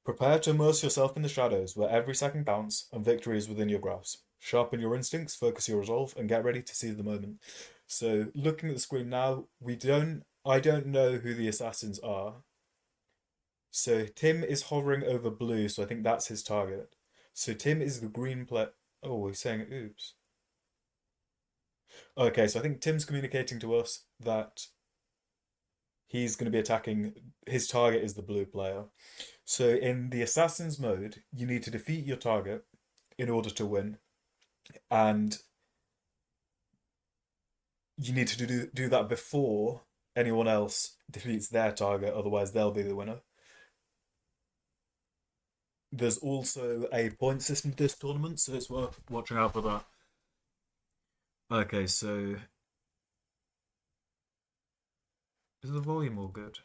Prepare to immerse yourself in the shadows, where every second counts and victory is within your grasp. Sharpen your instincts, focus your resolve, and get ready to seize the moment. So, looking at the screen now, I don't know who the assassins are. So, Tim is hovering over blue, so I think that's his target. So, Tim is the green player. Oh, he's saying oops. Okay, so I think Tim's communicating to us that he's going to be attacking. His target is the blue player. So in the assassin's mode, you need to defeat your target in order to win, and you need to do that before anyone else defeats their target. Otherwise, they'll be the winner. There's also a point system to this tournament, so it's worth watching out for that. Okay, so is the volume all good?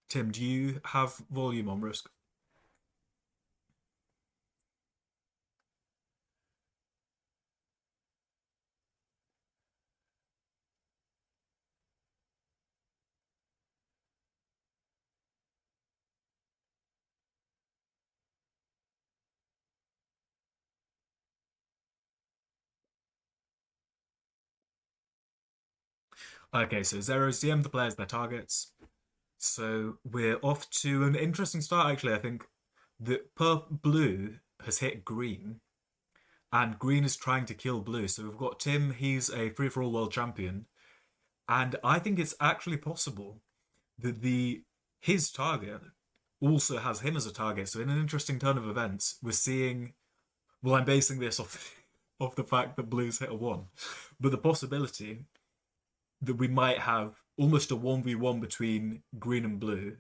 Tim, do you have volume on risk? Okay, so Zero's DM the players their targets. So we're off to an interesting start, actually. I think that blue has hit green, and green is trying to kill blue. So we've got Tim, he's a free for all world champion, and I think it's actually possible that the his target also has him as a target. So in an interesting turn of events, we're seeing. Well, I'm basing this off off the fact that blue's hit a one, but the possibility that we might have almost a 1v1 between green and blue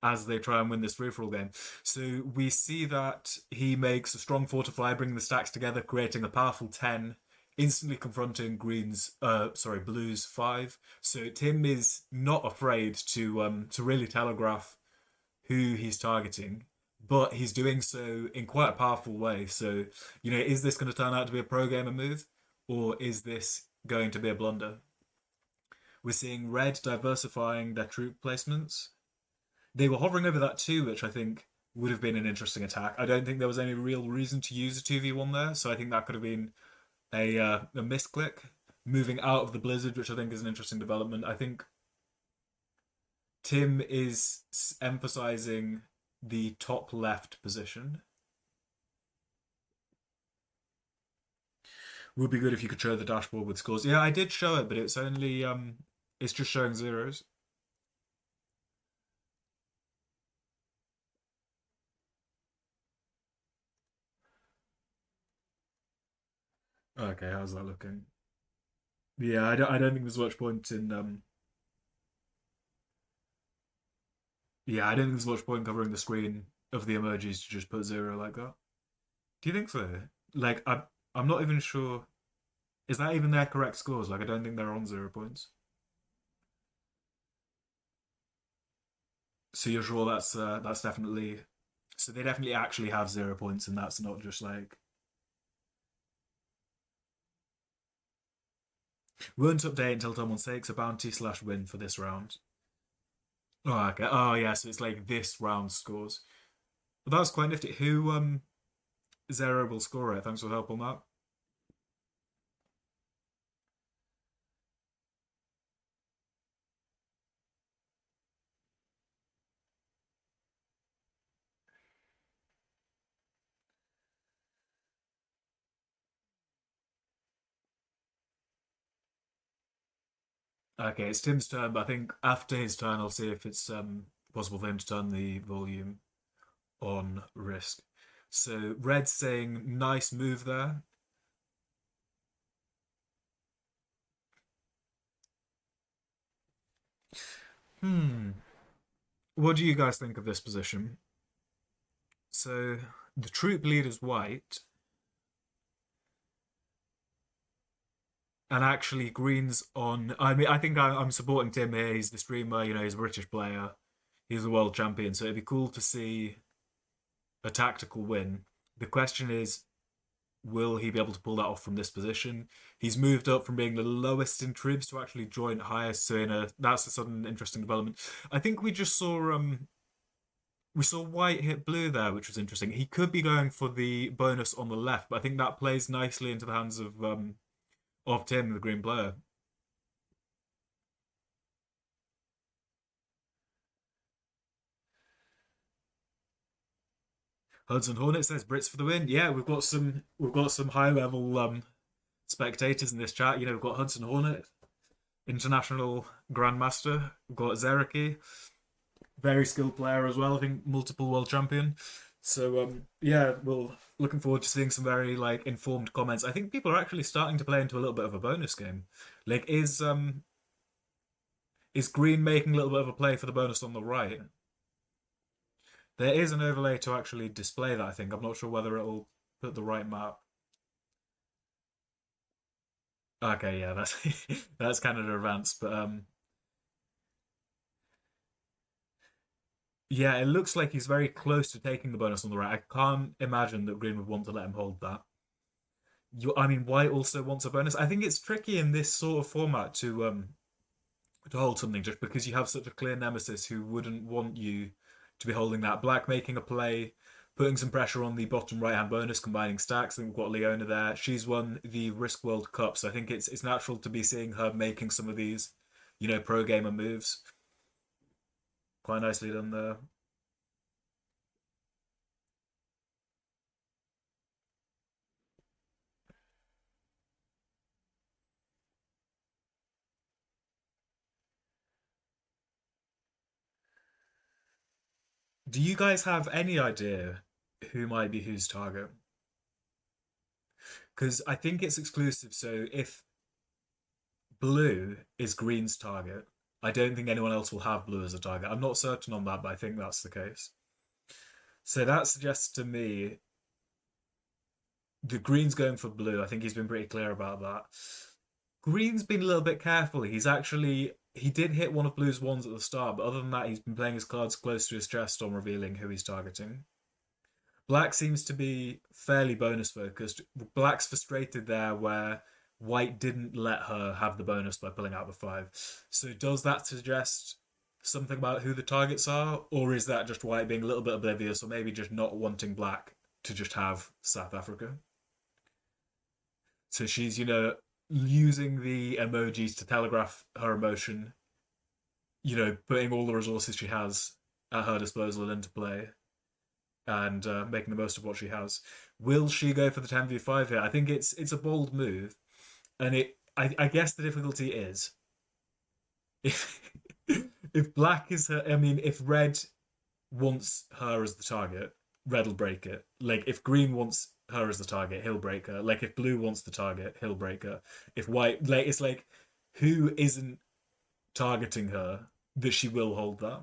as they try and win this free for all game. So we see that he makes a strong fortify, bringing the stacks together, creating a powerful 10, instantly confronting blue's 5. So Tim is not afraid to really telegraph who he's targeting, but he's doing so in quite a powerful way. So, is this going to turn out to be a pro gamer move, or is this going to be a blunder? We're seeing red diversifying their troop placements. They were hovering over that too, which I think would have been an interesting attack. I don't think there was any real reason to use a 2v1 there, so I think that could have been a misclick. Moving out of the blizzard, which I think is an interesting development. I think Tim is emphasizing the top left position. Would be good if you could show the dashboard with scores. Yeah, I did show it, but it's just showing zeros. Okay, how's that looking? Yeah, I don't think there's much point in yeah, I don't think there's much point covering the screen of the emojis to just put zero like that. Do you think so? Like I'm not even sure. Is that even their correct scores? Like I don't think they're on 0 points. So you're sure that's definitely so they definitely actually have 0 points and that's not just like won't update until someone takes a bounty slash win for this round. Oh, okay. Oh yeah, so it's like this round scores. Well, that's quite nifty. Who Zero will score it. Thanks for help on that. Okay, it's Tim's turn, but I think after his turn, I'll see if it's possible for him to turn the volume on risk. So Red's saying nice move there. Hmm. What do you guys think of this position? So the troop leader's white, and actually Green's on. I mean, I think I'm supporting Tim here. He's the streamer. He's a British player. He's a world champion. So it'd be cool to see a tactical win. The question is, Will he be able to pull that off from this position? He's moved up from being the lowest in troops to actually joint highest. So that's a sudden interesting development. I think we saw white hit blue there, which was interesting. He could be going for the bonus on the left, but I think that plays nicely into the hands of Tim, the green player. Hudson Hornet says Brits for the win. Yeah, we've got some high level spectators in this chat. We've got Hudson Hornet, international grandmaster. We've got Zeraki, very skilled player as well. I think multiple world champion. So yeah, we're looking forward to seeing some very like informed comments. I think people are actually starting to play into a little bit of a bonus game. Like, is Green making a little bit of a play for the bonus on the right? There is an overlay to actually display that. I think I'm not sure whether it'll put the right map. Okay, yeah, that's that's Canada advance, but yeah, it looks like he's very close to taking the bonus on the right. I can't imagine that Green would want to let him hold that. I mean, White also wants a bonus. I think it's tricky in this sort of format to hold something just because you have such a clear nemesis who wouldn't want you to be holding that. Black making a play, putting some pressure on the bottom right hand bonus, combining stacks. I think we've got Leona there. She's won the Risk World Cup, so I think it's natural to be seeing her making some of these, pro gamer moves. Quite nicely done there. Do you guys have any idea who might be whose target? Because I think it's exclusive. So if blue is green's target, I don't think anyone else will have blue as a target. I'm not certain on that, but I think that's the case. So that suggests to me the green's going for blue. I think he's been pretty clear about that. Green's been a little bit careful. He did hit one of blue's ones at the start, but other than that, he's been playing his cards close to his chest on revealing who he's targeting. Black seems to be fairly bonus focused. Black's frustrated there where White didn't let her have the bonus by pulling out the five. So does that suggest something about who the targets are, or is that just White being a little bit oblivious, or maybe just not wanting Black to just have South Africa? So she's, using the emojis to telegraph her emotion, putting all the resources she has at her disposal into play and making the most of what she has. Will she go for the 10v5 here? I think it's a bold move, and I guess the difficulty is if if black is her. I mean, if red wants her as the target, red will break it. Like if green wants her as the target, he'll break her. Like if blue wants the target, he'll break her. If white, like it's like who isn't targeting her that she will hold that.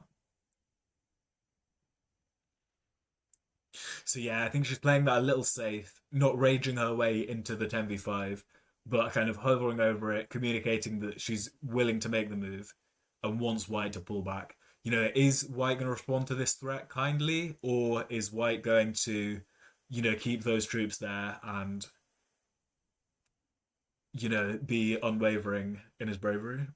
So yeah, I think she's playing that a little safe, not raging her way into the 10v5, but kind of hovering over it, communicating that she's willing to make the move and wants White to pull back. Is White going to respond to this threat kindly, or is White going to, keep those troops there and, be unwavering in his bravery?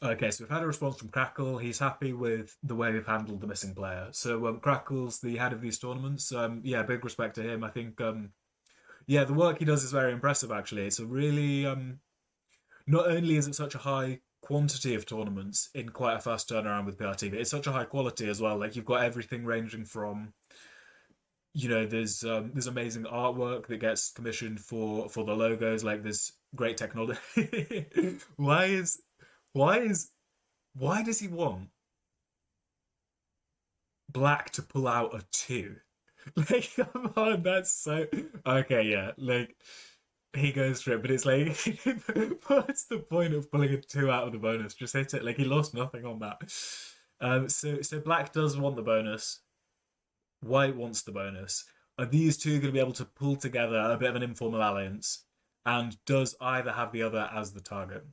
Okay, so we've had a response from Crackle. He's happy with the way we've handled the missing player. So Crackle's the head of these tournaments. Yeah, big respect to him. I think yeah, the work he does is very impressive. Actually, it's a really not only is it such a high quantity of tournaments in quite a fast turnaround with PRT, but it's such a high quality as well. Like you've got everything ranging from there's amazing artwork that gets commissioned for the logos. Like there's great technology. why is why is why does he want black to pull out a two? Like, come on, that's so okay. Yeah, like he goes for it, but it's like, what's the point of pulling a two out of the bonus? Just hit it. Like he lost nothing on that. So Black does want the bonus. White wants the bonus. Are these two going to be able to pull together a bit of an informal alliance? And does either have the other as the target?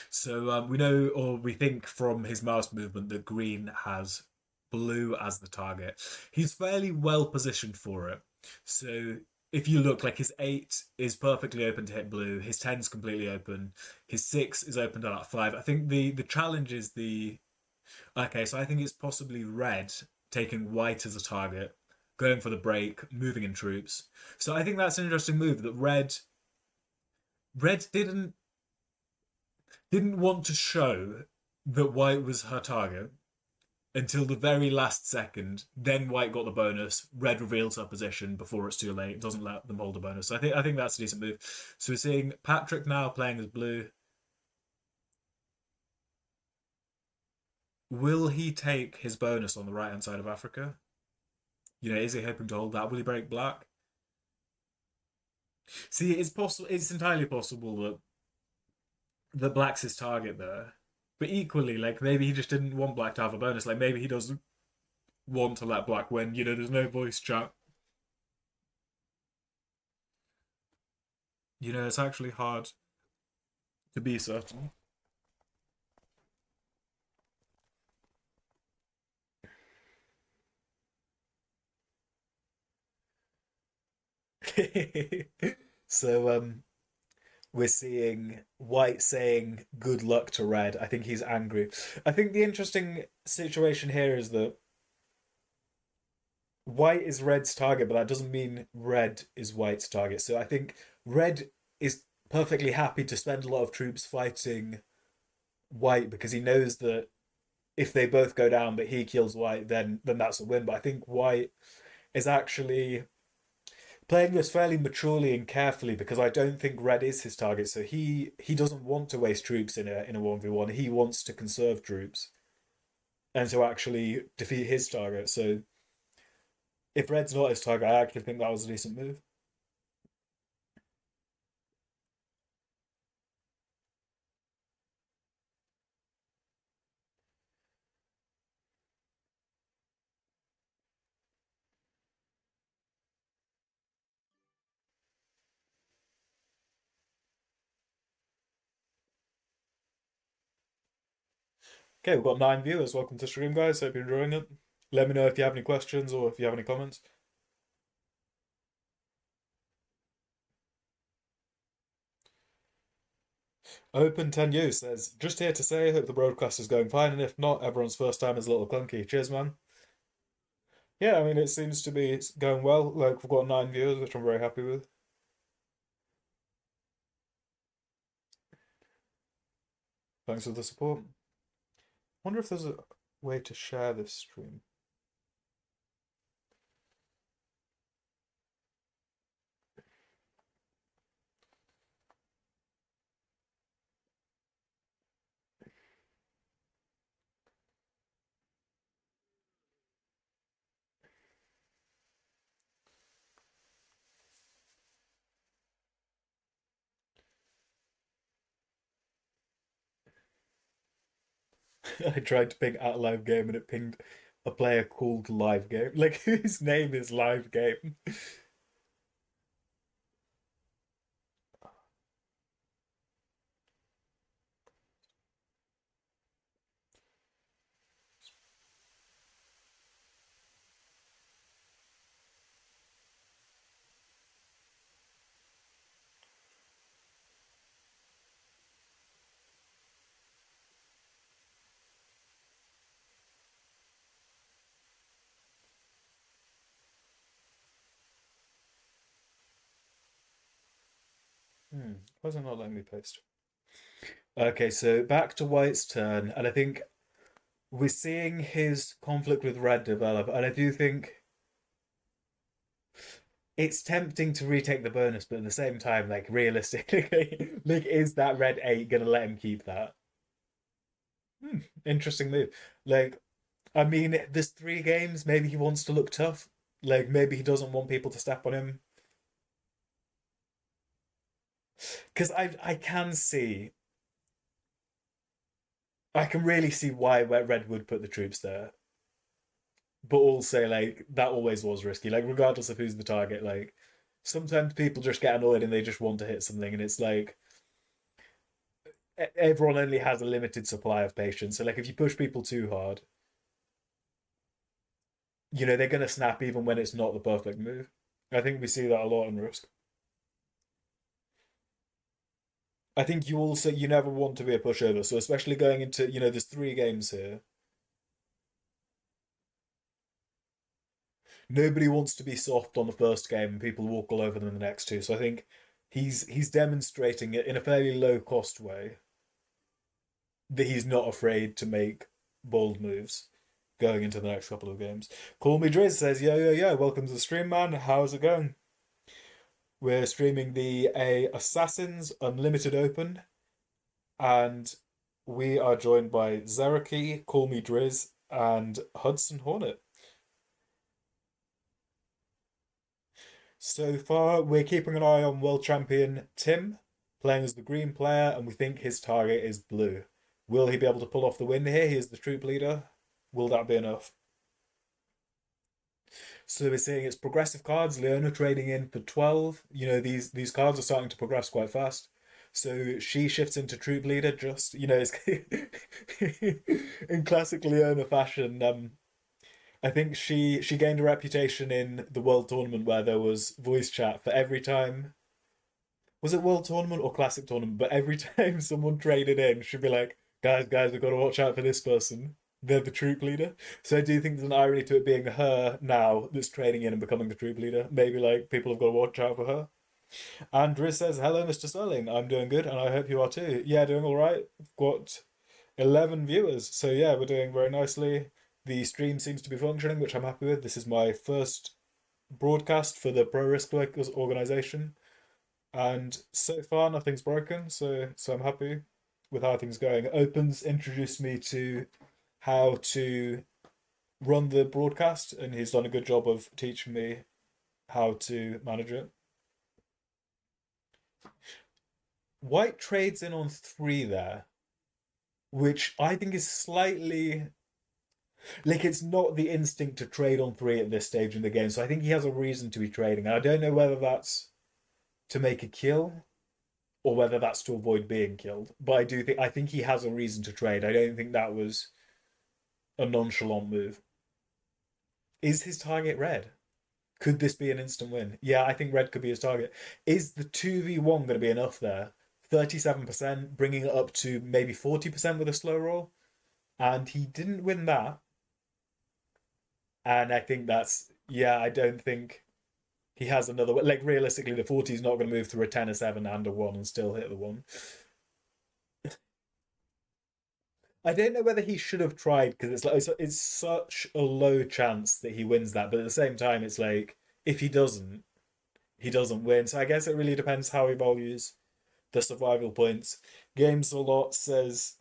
So we know, or we think from his mouse movement, that green has blue as the target. He's fairly well positioned for it. So if you look, like his 8 is perfectly open to hit blue, his 10 is completely open, his 6 is open to that 5. I think the challenge is the okay, so I think it's possibly red taking white as a target, going for the break, moving in troops. So I think that's an interesting move that red didn't want to show that white was her target until the very last second. Then white got the bonus. Red reveals her position before it's too late. Doesn't let them hold the bonus. So I think that's a decent move. So we're seeing Patrick now playing as blue. Will he take his bonus on the right hand side of Africa? Is he hoping to hold that? Will he break black? See, it's possible. It's entirely possible that black's his target there. But equally, like maybe he just didn't want black to have a bonus. Like maybe he doesn't want to let black win. There's no voice chat. It's actually hard to be certain. So we're seeing White saying good luck to Red. I think he's angry. I think the interesting situation here is that White is Red's target, but that doesn't mean Red is White's target. So I think Red is perfectly happy to spend a lot of troops fighting White because he knows that if they both go down, but he kills White, then that's a win. But I think White is actually playing this fairly maturely and carefully because I don't think Red is his target. So he doesn't want to waste troops in a 1v1. He wants to conserve troops and to actually defeat his target. So if Red's not his target, I actually think that was a decent move. Okay, we've got 9 viewers. Welcome to stream, guys. Hope you're enjoying it. Let me know if you have any questions or if you have any comments. Open 10U says, just here to say, hope the broadcast is going fine, and if not, everyone's first time is a little clunky. Cheers, man. Yeah, I mean, it seems to be going well. Like, we've got 9 viewers, which I'm very happy with. Thanks for the support. Wonder if there's a way to share this stream. I tried to ping at live game and it pinged a player called live game. Like, whose name is live game? Why is it not letting me post? Okay, so back to White's turn, and I think we're seeing his conflict with Red develop, and I do think it's tempting to retake the bonus, but at the same time, like realistically, like is that Red 8 gonna let him keep that? Interesting move. Like, I mean, there's 3 games. Maybe he wants to look tough. Like, maybe he doesn't want people to step on him. Because I can see I can really see why Red would put the troops there, but also like that always was risky. Like regardless of who's the target, like sometimes people just get annoyed and they just want to hit something, and it's like everyone only has a limited supply of patience. So like if you push people too hard, they're gonna snap even when it's not the perfect move. I think we see that a lot in Risk. I think you never want to be a pushover. So especially going into there's 3 games here. Nobody wants to be soft on the first game and people walk all over them in the next two. So I think he's demonstrating it in a fairly low cost way that he's not afraid to make bold moves going into the next couple of games. Call Me Driz says, yo, yo, yo, welcome to the stream, man. How's it going? We're streaming the Assassins Unlimited Open, and we are joined by Zeraki, Call Me Driz, and Hudson Hornet. So far, we're keeping an eye on world champion Tim, playing as the green player, and we think his target is blue. Will he be able to pull off the win here? He is the troop leader. Will that be enough? So we're seeing it's progressive cards. Leona trading in for 12. These cards are starting to progress quite fast. So she shifts into troop leader. Just it's in classic Leona fashion. I think she gained a reputation in the World Tournament where there was voice chat for every time. Was it World Tournament or Classic Tournament? But every time someone traded in, she'd be like, guys, we've got to watch out for this person. They're the troop leader. So I do think there's an irony to it being her now that's trading in and becoming the troop leader. Maybe like people have got to watch out for her. And Riz says, hello, Mr. Sterling. I'm doing good and I hope you are too. Yeah, doing all right. We've got 11 viewers. So yeah, we're doing very nicely. The stream seems to be functioning, which I'm happy with. This is my first broadcast for the Pro Risk Breakers organization, and so far nothing's broken. So I'm happy with how things are going. Opens introduced me to how to run the broadcast, and he's done a good job of teaching me how to manage it. White trades in on 3 there, which I think is slightly like it's not the instinct to trade on 3 at this stage in the game. So I think he has a reason to be trading. And I don't know whether that's to make a kill or whether that's to avoid being killed. But I think he has a reason to trade. I don't think that was a nonchalant move. Is his target red? Could this be an instant win? Yeah, I think red could be his target. Is the 2v1 going to be enough there? 37%, bringing it up to maybe 40% with a slow roll. And he didn't win that. And I think yeah, I don't think he has another. Like, realistically, the 40 is not going to move through a 10, a 7, and a 1 and still hit the 1. I don't know whether he should have tried because it's such a low chance that he wins that, but at the same time, it's like if he doesn't win. So I guess it really depends how he values the survival points. Games a lot says,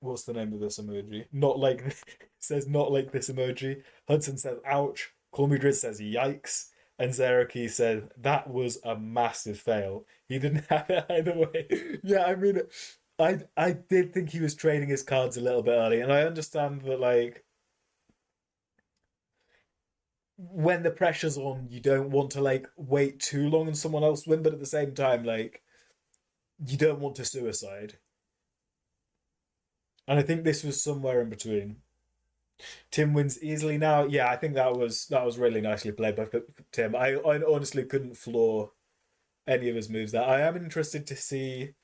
what's the name of this emoji? Not like says not like this emoji. Hudson says ouch. Call Me Driz says yikes. And Zeraki said that was a massive fail. He didn't have it either way. Yeah, I mean, I did think he was trading his cards a little bit early, and I understand that like when the pressure's on, you don't want to like wait too long and someone else win, but at the same time, like you don't want to suicide. And I think this was somewhere in between. Tim wins easily now. Yeah, I think that was really nicely played by Tim. I honestly couldn't floor any of his moves there. I am interested to see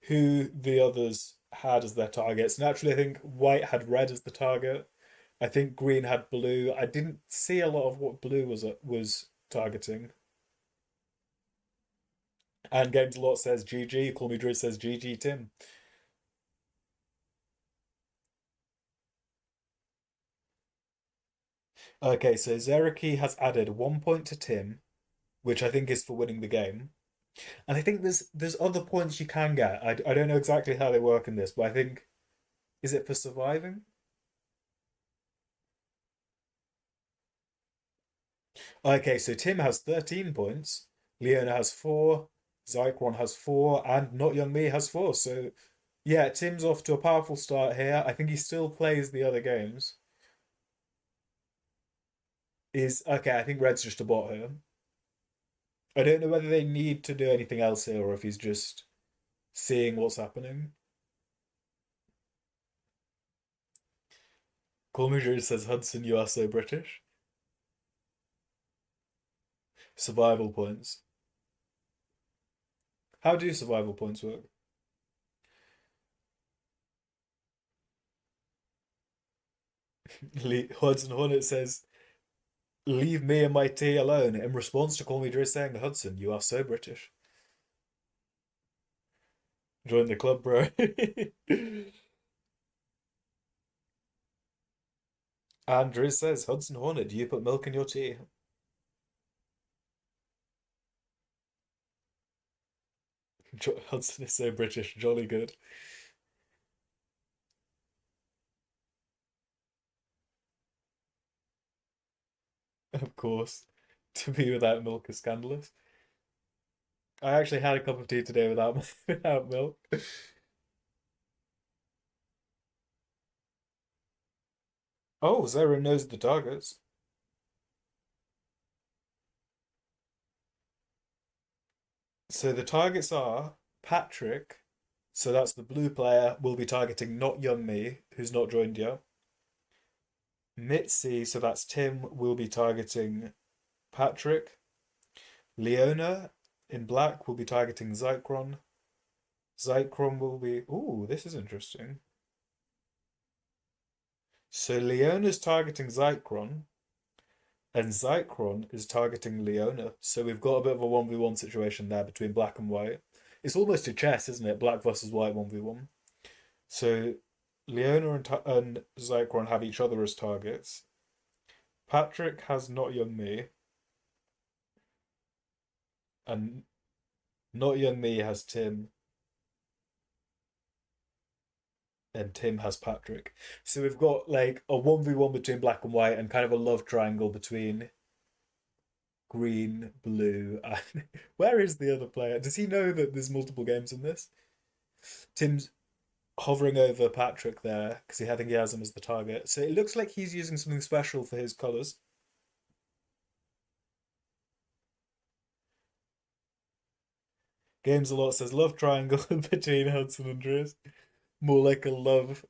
who the others had as their targets. Naturally, I think white had red as the target. I think green had blue. I didn't see a lot of what blue was targeting. And Games a Lot says GG. Call Me Drew says GG Tim. Okay, so Zeraki has added 1 point to Tim, which I think is for winning the game. And I think there's other points you can get. I don't know exactly how they work in this, but I think is it for surviving? Okay, so Tim has 13 points, Leona has 4, Zychron has 4, and Not Young Me has 4. So Yeah, Tim's off to a powerful start here. I think he still plays the other games. Is okay, I think Red's just a bot here. I don't know whether they need to do anything else here or if he's just seeing what's happening. Call Me Drew says Hudson, you are so British. Survival points. How do survival points work? Hudson Hornet says, leave me and my tea alone in response to Call Me Drew saying, Hudson, you are so British. Join the club, bro. Andrew says, Hudson Hornet, do you put milk in your tea? Hudson is so British, jolly good. Of course. To be without milk is scandalous. I actually had a cup of tea today without without milk. Oh, Zero knows the targets. So the targets are Patrick, so that's the blue player, will be targeting not young me, who's not joined yet. Mitzi, so that's Tim, will be targeting Patrick. Leona in black will be targeting Zycron. Zycron will be. Ooh, this is interesting. So Leona's targeting Zycron, and Zycron is targeting Leona. So we've got a bit of a 1v1 situation there between black and white. It's almost a chess, isn't it? Black versus white 1v1. So Leona and Zycron have each other as targets. Patrick has Not Young Me, and Not Young Me has Tim, and Tim has Patrick. So we've got like a 1v1 between black and white and kind of a love triangle between green, blue, and where is the other player? Does he know that there's multiple games in this? Tim's hovering over Patrick there because I think he has him as the target. So it looks like he's using something special for his colours. Games a lot says love triangle between Hudson and Drews. More like a love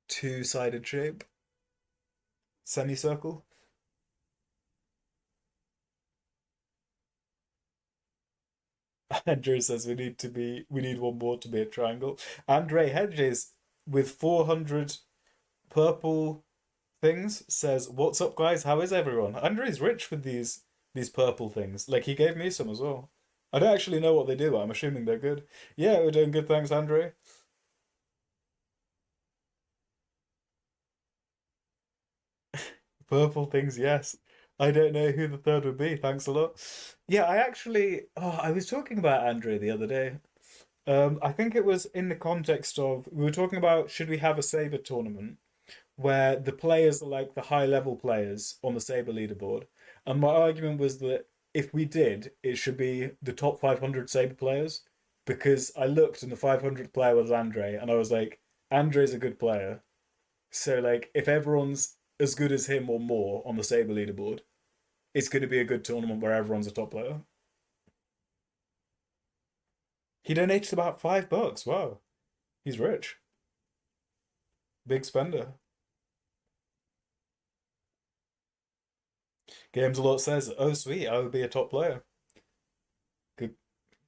two-sided shape. Semicircle. Andrew says we need one more to be a triangle. Andre Hedges with 400 purple things says, "What's up, guys? How is everyone?" Andre's rich with these purple things. Like he gave me some as well. I don't actually know what they do, but I'm assuming they're good. Yeah, we're doing good, thanks, Andre. Purple things, yes. I don't know who the third would be. Thanks a lot. Yeah, I actually. Oh, I was talking about Andre the other day. I think it was in the context of we were talking about should we have a Saber tournament where the players are like the high level players on the Saber leaderboard, and my argument was that if we did, it should be the top 500 Saber players because I looked and the 500th player was Andre, and I was like, Andre's a good player, so like if everyone's as good as him or more on the Saber leaderboard, it's going to be a good tournament where everyone's a top player. He donated about $5. Wow, he's rich, big spender. Games a lot says, "Oh sweet, I would be a top player." Good,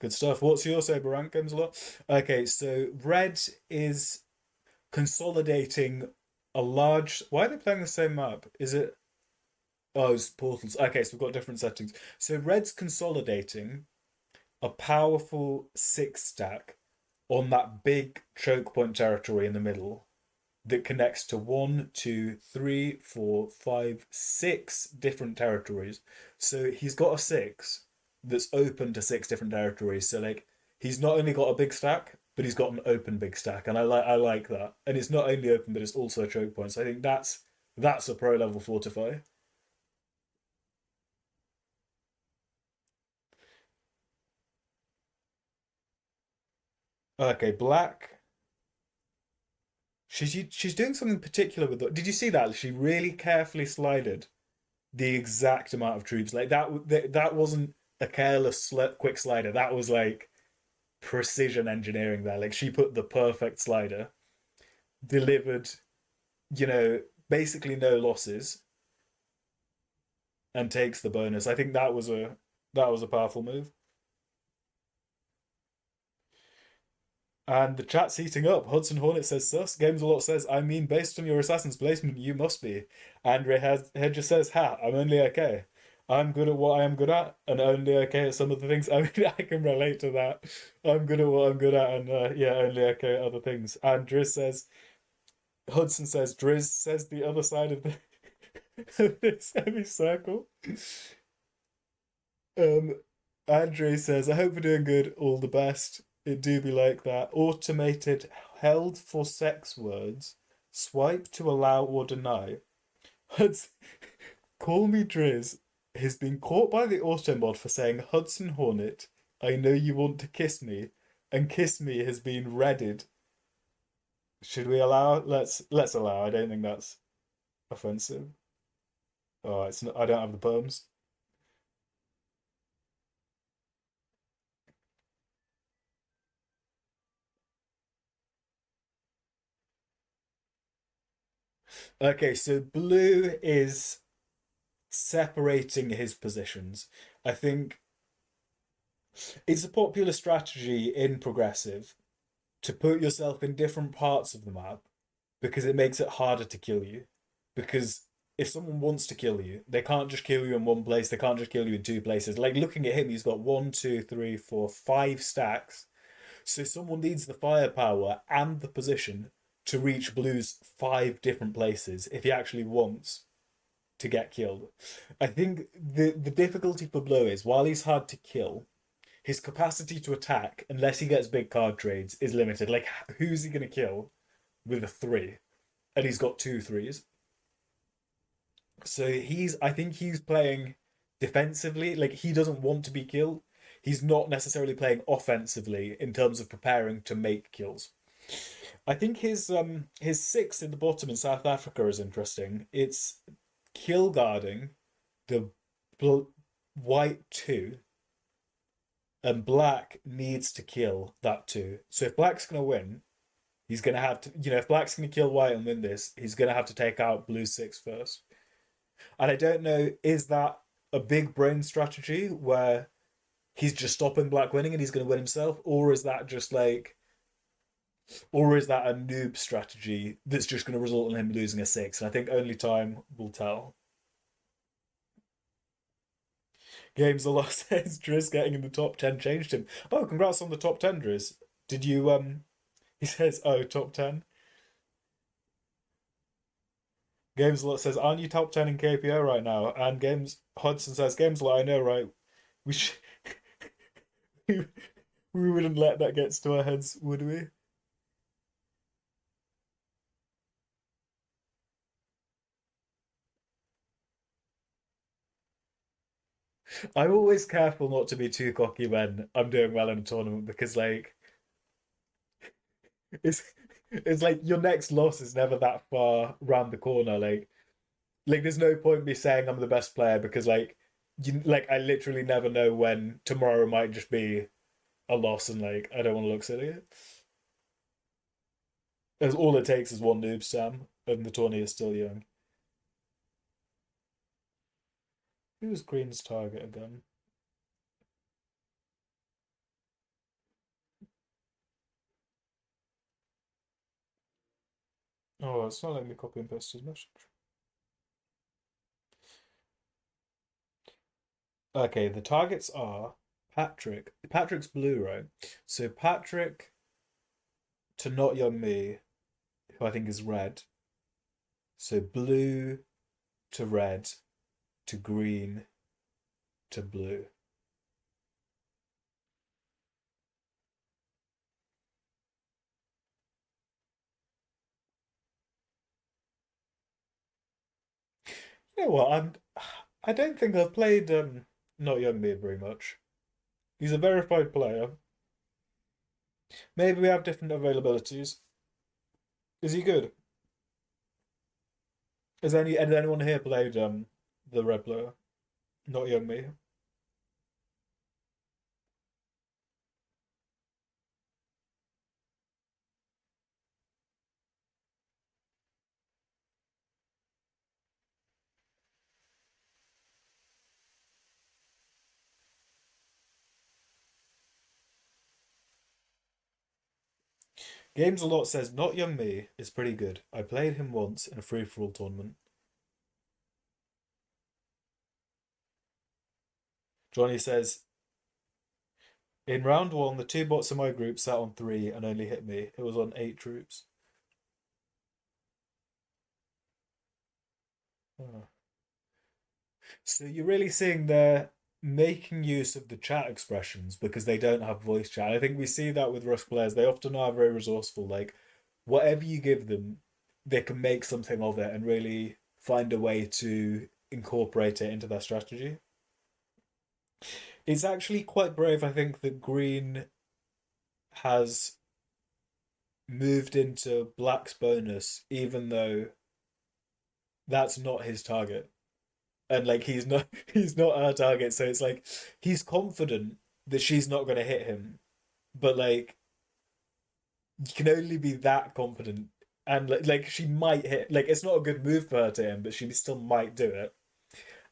good stuff. What's your Saber rank, Games a lot? Okay, so red is consolidating a large. Why are they playing the same map? Is it? Oh, it's portals. Okay, so we've got different settings. So red's consolidating a powerful six stack on that big choke point territory in the middle that connects to one, two, three, four, five, six different territories. So he's got a six that's open to six different territories. So like he's not only got a big stack, but he's got an open big stack, and I like that. And it's not only open, but it's also choke points. I think that's a pro level fortify. Okay, black. She's doing something particular with it. Did you see that? She really carefully slided the exact amount of troops. Like that wasn't a careless quick slider. That was like precision engineering there. Like she put the perfect slider, delivered, you know, basically no losses, and takes the bonus. I think that was a powerful move. And the chat's heating up. Hudson Hornet says sus. Games a lot says, I mean, based on your assassin's placement, you must be. Andre Head just says, ha, I'm only okay. I'm good at what I am good at, and only okay at some of the things. I mean, I can relate to that. I'm good at what I'm good at, and yeah, only okay at other things. And Hudson says, Driz says the other side of this semicircle. Um, Andre says, I hope we're doing good. All the best. It do be like that. Automated held for sex words. Swipe to allow or deny. Huds Call me Driz has been caught by the auto mod for saying Hudson Hornet, I know you want to kiss me, and kiss me has been redded. Should we allow? Let's allow. I don't think that's offensive. Oh, it's not, I don't have the perms. Okay, so blue is separating his positions. I think it's a popular strategy in progressive to put yourself in different parts of the map because it makes it harder to kill you. Because if someone wants to kill you, they can't just kill you in one place, they can't just kill you in two places. Like looking at him, he's got one, two, three, four, five stacks. So someone needs the firepower and the position to reach blue's five different places if he actually wants to get killed. I think the difficulty for Blue is while he's hard to kill, his capacity to attack, unless he gets big card trades, is limited. Like, who's he going to kill with a three? And he's got two threes. So I think he's playing defensively. Like, he doesn't want to be killed. He's not necessarily playing offensively in terms of preparing to make kills. I think his six in the bottom in South Africa is interesting. It's kill guarding the white two, and black needs to kill that two. So if black's gonna win, he's gonna have to, if black's gonna kill white and win this, he's gonna have to take out blue six first. And I don't know, is that a big brain strategy where he's just stopping black winning and he's gonna win himself, or is that a noob strategy that's just gonna result in him losing a six? And I think only time will tell. Games a lot says Driz getting in the top 10 changed him. Oh, congrats on the top 10, Driz. Did you He says, oh, top 10. Games a lot says, aren't you top 10 in KPO right now? And Games Hudson says, Games a lot, I know, right? We should we wouldn't let that get to our heads, would we? I'm always careful not to be too cocky when I'm doing well in a tournament because it's it's like your next loss is never that far round the corner. Like there's no point me saying I'm the best player because I literally never know when tomorrow might just be a loss and I don't want to look silly. As all it takes is one noob Sam and the tourney is still young. Who's Green's target again? Oh, it's not letting me copy and paste his message. Okay, the targets are Patrick. Patrick's blue, right? So Patrick to not young me, who I think is red. So blue to red to green to blue. You know what? I don't think I've played not young me very much. He's a verified player. Maybe we have different availabilities. Is he good? Has anyone here played the red player? Not young me. Games a lot says not young me is pretty good. I played him once in a free for all tournament. Johnny says in round one the two bots in my group sat on three and only hit me. It was on eight troops. Oh. So you're really seeing they're making use of the chat expressions because they don't have voice chat. I think we see that with Rust players. They often are very resourceful. Like whatever you give them, they can make something of it and really find a way to incorporate it into their strategy. It's actually quite brave, I think, that Green has moved into Black's bonus, even though that's not his target. And like he's not her target, so it's like he's confident that she's not gonna hit him. But like you can only be that confident. And like she might hit like it's not a good move for her to him, but she still might do it.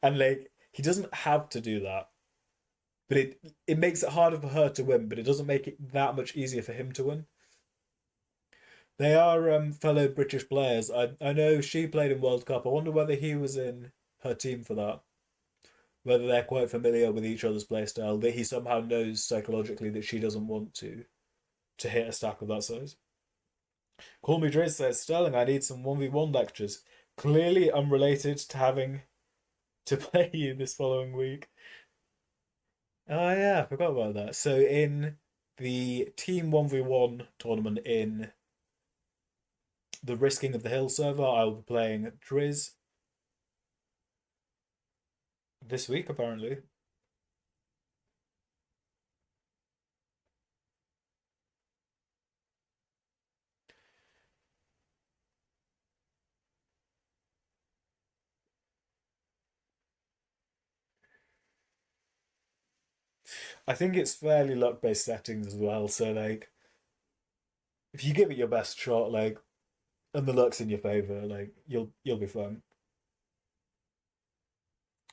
And like he doesn't have to do that. But it makes it harder for her to win, but it doesn't make it that much easier for him to win. They are fellow British players. I know she played in World Cup. I wonder whether he was in her team for that. Whether they're quite familiar with each other's playstyle, that he somehow knows psychologically that she doesn't want to hit a stack of that size. Call Me Driz says, Sterling, I need some 1v1 lectures. Clearly unrelated to having to play you this following week. Oh yeah, I forgot about that. So in the team 1v1 tournament in the Risking of the Hill server, I will be playing Driz this week, apparently. I think it's fairly luck-based settings as well. So like, if you give it your best shot, like, and the luck's in your favor, like you'll be fine.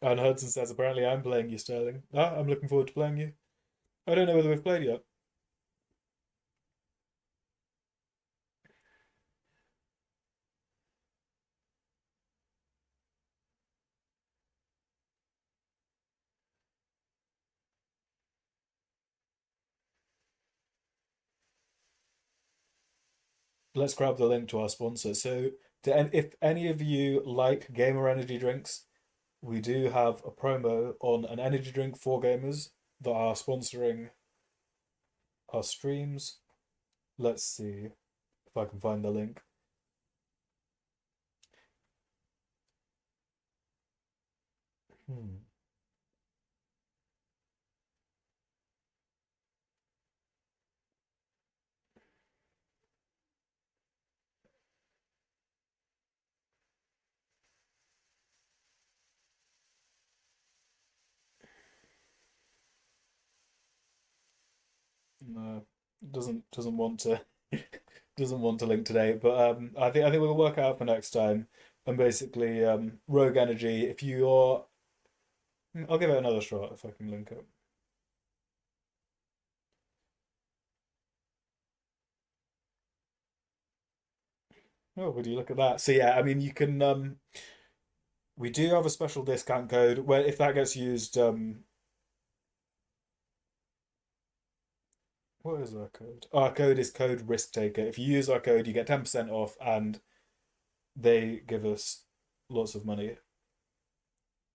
And Hudson says, apparently I'm playing you, Sterling. Ah, I'm looking forward to playing you. I don't know whether we've played yet. Let's grab the link to our sponsor. So, if any of you like gamer energy drinks, we do have a promo on an energy drink for gamers that are sponsoring our streams. Let's see if I can find the link. Hmm. No, doesn't want to doesn't want to link today. But I think we'll work out for next time. And basically, Rogue Energy. If you're, I'll give it another shot if I can link it. Oh, would you look at that? So yeah, I mean, you can. We do have a special discount code where if that gets used, what is our code? Our code is code risk taker. If you use our code, you get 10% off, and they give us lots of money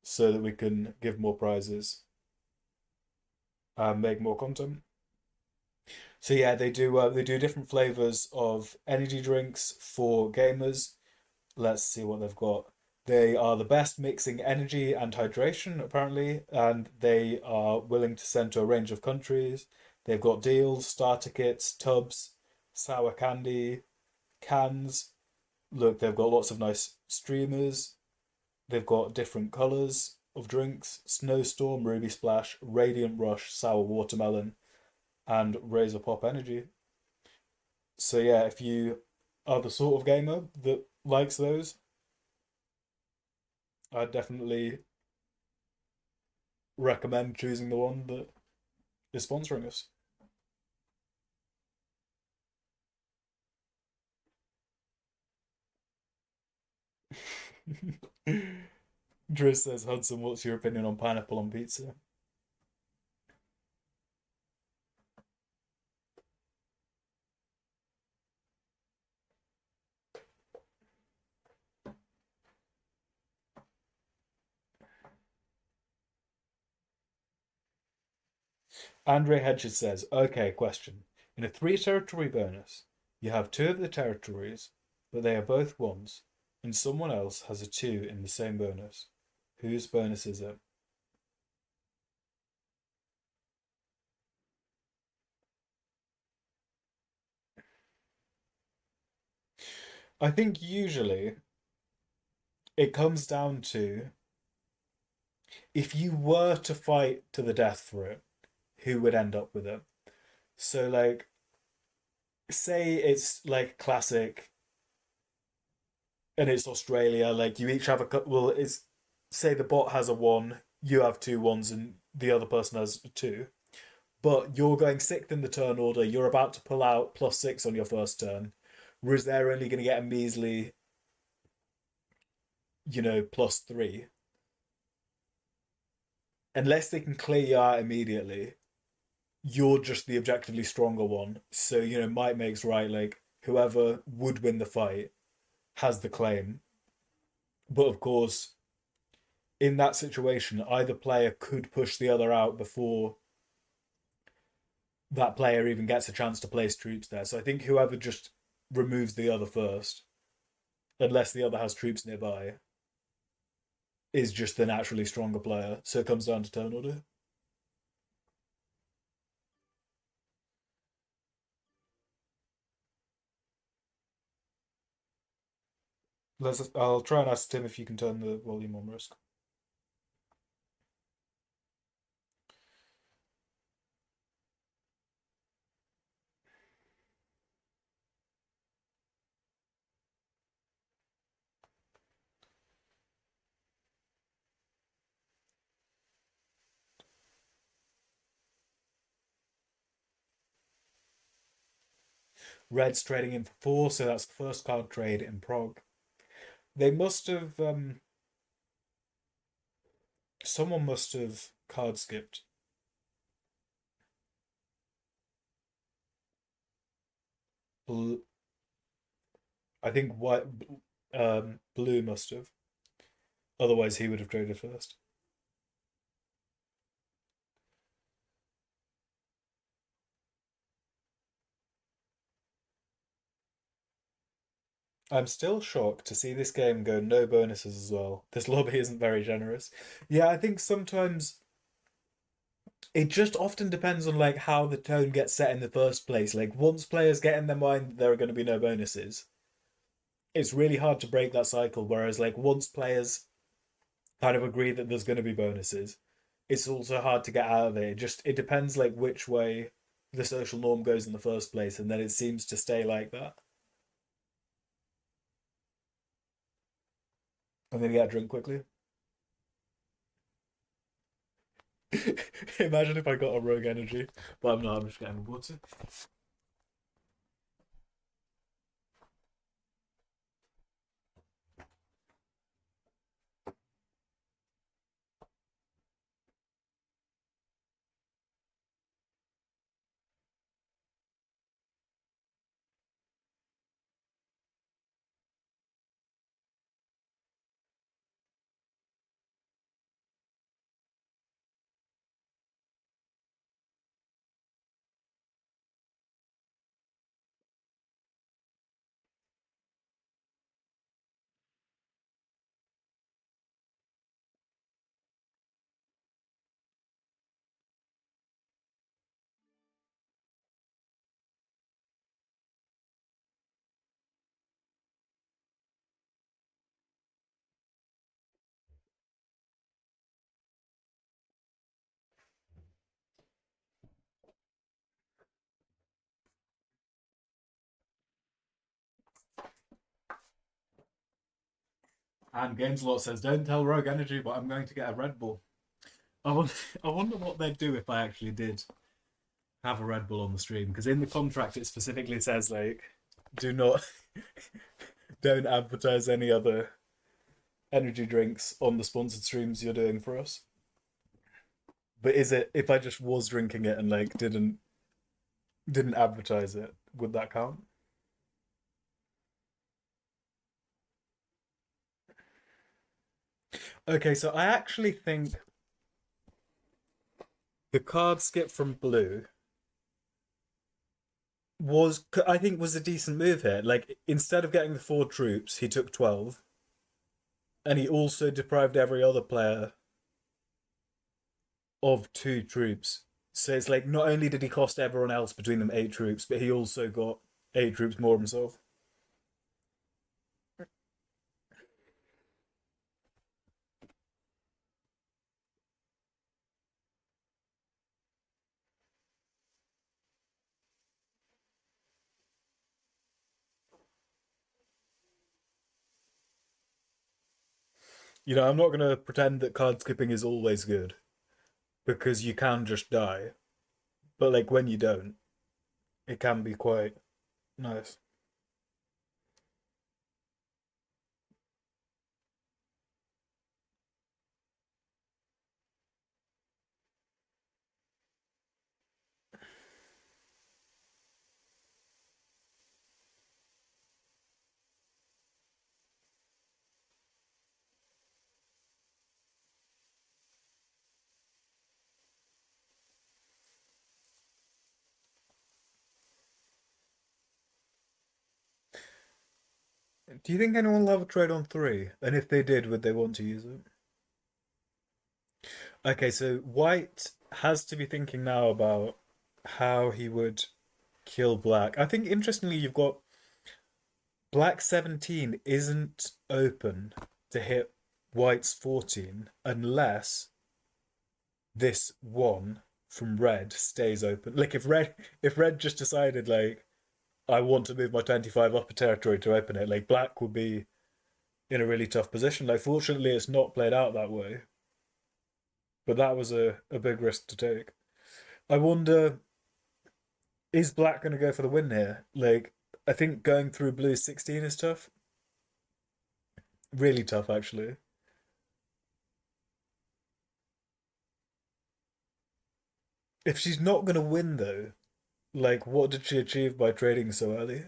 so that we can give more prizes and make more content. So yeah, they do different flavors of energy drinks for gamers. Let's see what they've got. They are the best mixing energy and hydration, apparently, and they are willing to send to a range of countries. They've got deals, starter kits, tubs, sour candy, cans. Look, they've got lots of nice streamers. They've got different colours of drinks: Snowstorm, Ruby Splash, Radiant Rush, Sour Watermelon, and Razor Pop Energy. So yeah, if you are the sort of gamer that likes those, I'd definitely recommend choosing the one that is sponsoring us. Driz says, Hudson, what's your opinion on pineapple on pizza? Andre Hedges says, okay, question. In a three territory bonus, you have two of the territories, but they are both ones, and someone else has a two in the same bonus. Whose bonus is it? I think usually it comes down to if you were to fight to the death for it, who would end up with it? So, like, say it's like classic and it's Australia, like you each have a well, it's say the bot has a one, you have two ones, and the other person has a two. But you're going sixth in the turn order. You're about to pull out +6 on your first turn, whereas they're only going to get a measly, +3, unless they can clear you out immediately. You're just the objectively stronger one. So might makes right. Like whoever would win the fight has the claim. But of course, in that situation, either player could push the other out before that player even gets a chance to place troops there. So I think whoever just removes the other first, unless the other has troops nearby, is just the naturally stronger player. So it comes down to turn order. I'll try and ask Tim if you can turn the volume on risk. Red's trading in for four, so that's the first card trade in Prague. They must have someone must have card skipped. Blue, I think white, blue must have. Otherwise, he would have traded first. I'm still shocked to see this game go no bonuses as well. This lobby isn't very generous. Yeah, I think sometimes it just often depends on like how the tone gets set in the first place. Like once players get in their mind that there are going to be no bonuses, it's really hard to break that cycle. Whereas like once players kind of agree that there's going to be bonuses, it's also hard to get out of it. It depends like which way the social norm goes in the first place, and then it seems to stay like that. I'm gonna get a drink quickly. Imagine if I got a rogue energy, but I'm not. I'm just getting water. And Gameslot says, "Don't tell Rogue Energy, but I'm going to get a Red Bull." I wonder, I wonder what they'd do if I actually did have a Red Bull on the stream, because in the contract it specifically says like, do not, don't advertise any other energy drinks on the sponsored streams you're doing for us. But is it if I just was drinking it and like didn't advertise it, would that count? Okay, so I actually think the card skip from blue I think was a decent move here. Like instead of getting the four troops, he took 12, and he also deprived every other player of two troops. So it's like not only did he cost everyone else between them eight troops, but he also got eight troops more himself. I'm not gonna pretend that card skipping is always good because you can just die. But like when you don't, it can be quite nice. Do you think anyone will have a trade on three? And if they did, would they want to use it? Okay, so White has to be thinking now about how he would kill Black. I think interestingly, you've got Black 17 isn't open to hit White's 14 unless this one from Red stays open. Like if Red just decided like I want to move my 25 upper territory to open it, like Black would be in a really tough position. Like fortunately it's not played out that way. But that was a big risk to take. I wonder, is Black going to go for the win here? Like, I think going through blue 16 is tough. Really tough, actually. If she's not going to win, though, like, what did she achieve by trading so early?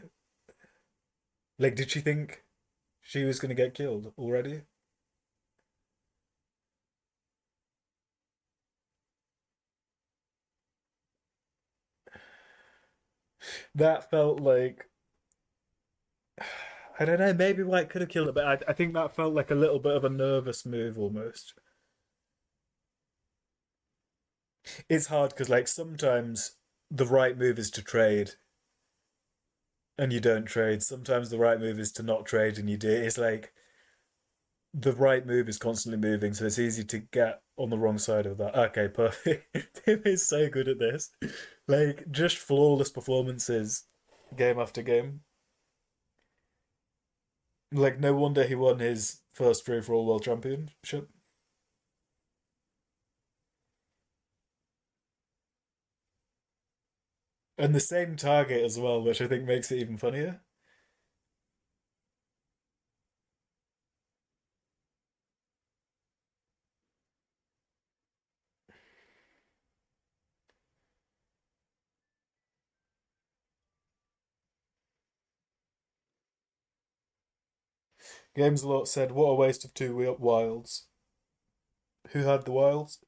Like, did she think she was going to get killed already? That felt like, I don't know, maybe White could have killed it, but I think that felt like a little bit of a nervous move almost. It's hard because, like, sometimes the right move is to trade and you don't trade. Sometimes the right move is to not trade and you do. It's like the right move is constantly moving, so it's easy to get on the wrong side of that. Okay, perfect. Tim is so good at this. Like, just flawless performances game after game. Like, no wonder he won his first free for all world championship. And the same target as well, which I think makes it even funnier. Games a lot said, what a waste of two wilds. Who had the wilds?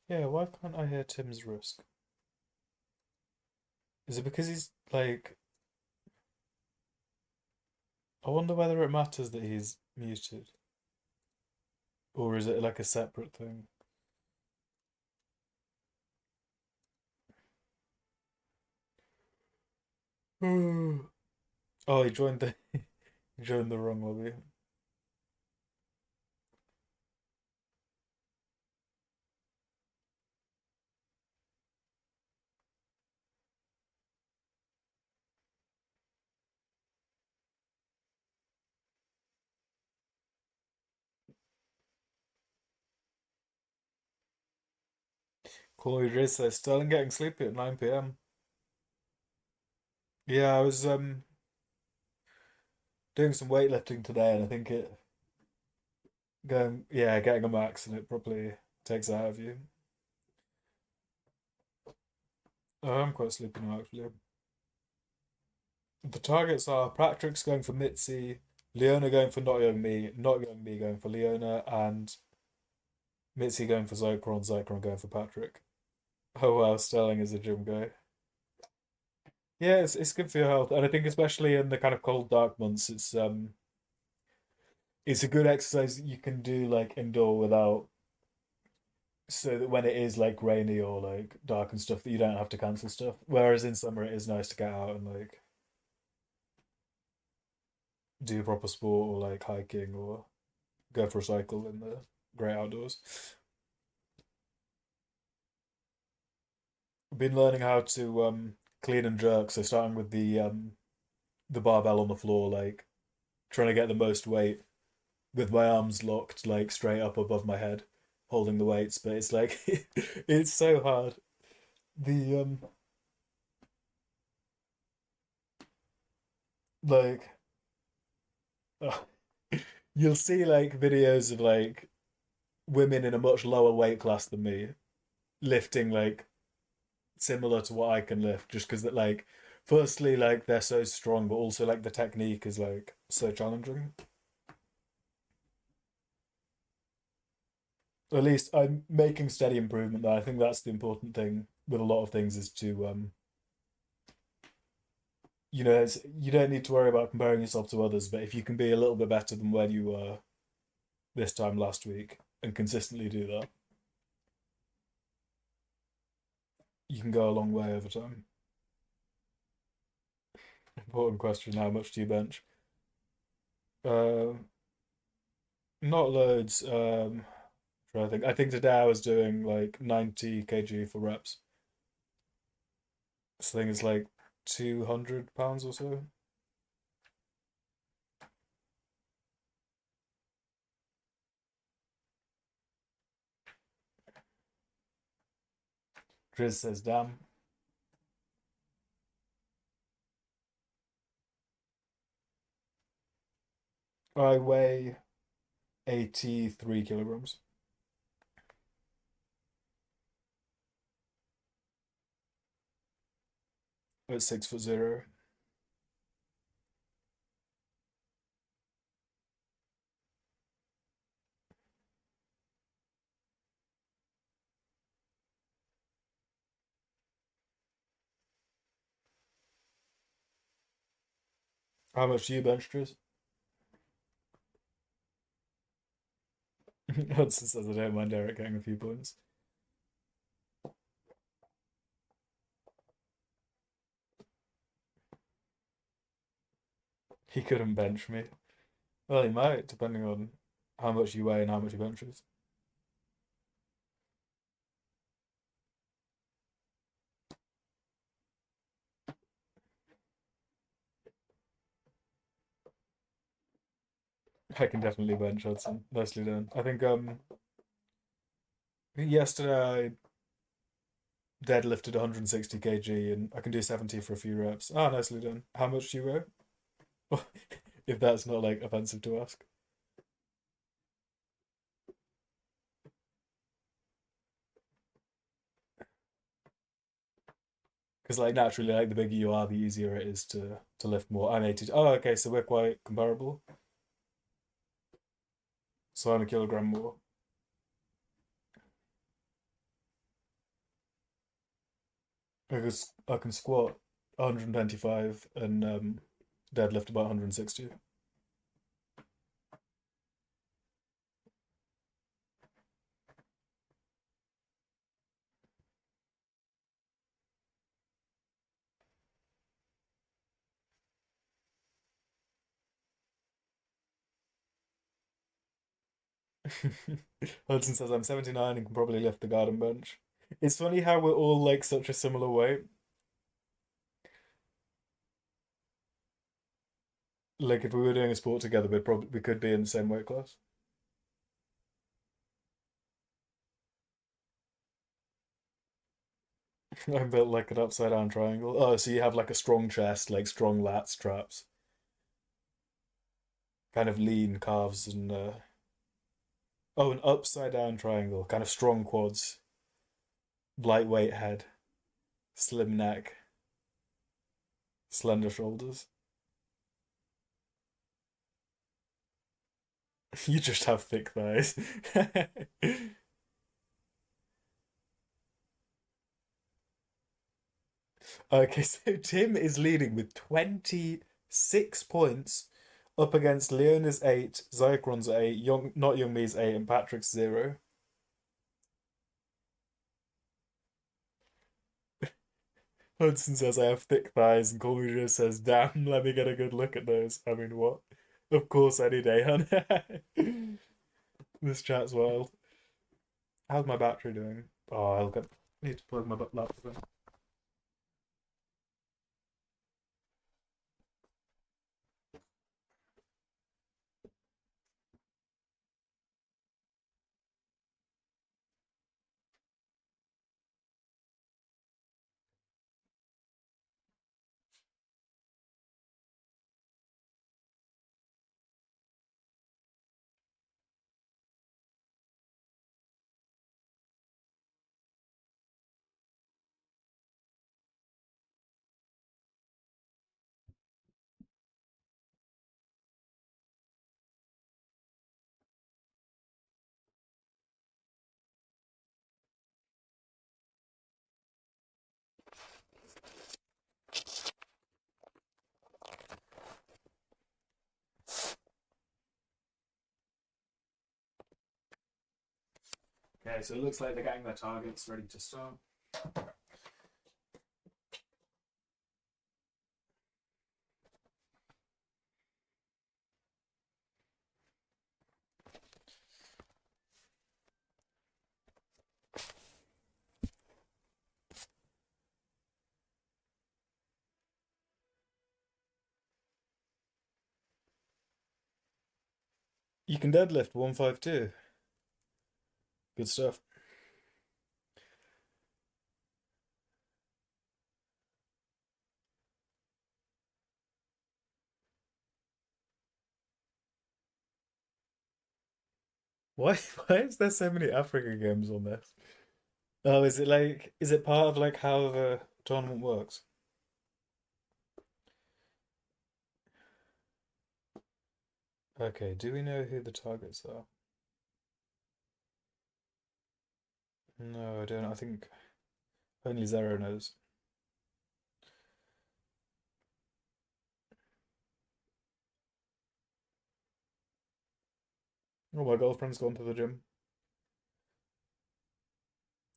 Yeah, why can't I hear Tim's risk? Is it because he's like I wonder whether it matters that he's muted, or is it like a separate thing? Oh, he joined the he joined the wrong lobby. Chloe Riz says Sterling getting sleepy at 9 p.m. Yeah, I was doing some weightlifting today, and I think it going yeah getting a max, and it probably takes it out of you. Oh, I'm quite sleepy now actually. The targets are Patrick's going for Mitzi, Leona going for Not Young Me going for Leona, and Mitzi going for Zycron, Zycron going for Patrick. Oh wow, Sterling is a gym guy. Yeah, it's good for your health, and I think especially in the kind of cold, dark months, it's a good exercise that you can do like indoor without, so that when it is like rainy or like dark and stuff, that you don't have to cancel stuff. Whereas in summer, it is nice to get out and like do a proper sport or like hiking or go for a cycle in the great outdoors. Been learning how to clean and jerk, so starting with the barbell on the floor, like trying to get the most weight with my arms locked like straight up above my head, holding the weights, but it's like it's so hard. The like uh, you'll see like videos of like women in a much lower weight class than me lifting like similar to what I can lift, just because that like firstly like they're so strong, but also like the technique is like so challenging. At least I'm making steady improvement there. I think that's the important thing with a lot of things is to you don't need to worry about comparing yourself to others, but if you can be a little bit better than where you were this time last week and consistently do that, you can go a long way over time. Important question, how much do you bench? Um, Not loads. Trying to think. I think today I was doing like 90 kg for reps. This thing is like 200 pounds or so. Driz says, damn. I weigh 83 kilograms at 6 foot zero. How much do you bench, Driz? Hudson says I don't mind Eric getting a few points. He couldn't bench me. Well, he might, depending on how much you weigh and how much he benches. I can definitely bench Hudson. Nicely done. I think yesterday I deadlifted 160 kg and I can do 70 for a few reps. Ah, nicely done. How much do you weigh? If that's not like offensive to ask. Because like naturally, like the bigger you are, the easier it is to lift more. I'm 80. Oh, okay, so we're quite comparable. So I'm a kilogram more. I can squat 125 and deadlift about 160. Hudson says I'm 79 and can probably lift the garden bench. It's funny how we're all like such a similar weight. Like if we were doing a sport together, we could be in the same weight class. I'm built like an upside down triangle. Oh, so you have like a strong chest, like strong lats, traps, kind of lean calves, and oh, an upside down triangle, kind of strong quads, lightweight head, slim neck, slender shoulders. You just have thick thighs. Okay, so Tim is leading with 26 points up against Leona's 8, Zychron's 8, Not Young Me's 8, and Patrick's 0. Hudson says I have thick thighs, and Colby says, damn, let me get a good look at those. I mean, what? Of course, any day, hun. This chat's wild. How's my battery doing? Oh, need to plug my laptop in. Okay, so it looks like they're getting their targets ready to start. You can deadlift 152. Good stuff. Why why is there so many African games on this? Oh, is it part of like how the tournament works? Okay, do we know who the targets are? No, I don't. I think only Zero knows. Oh, my girlfriend's gone to the gym.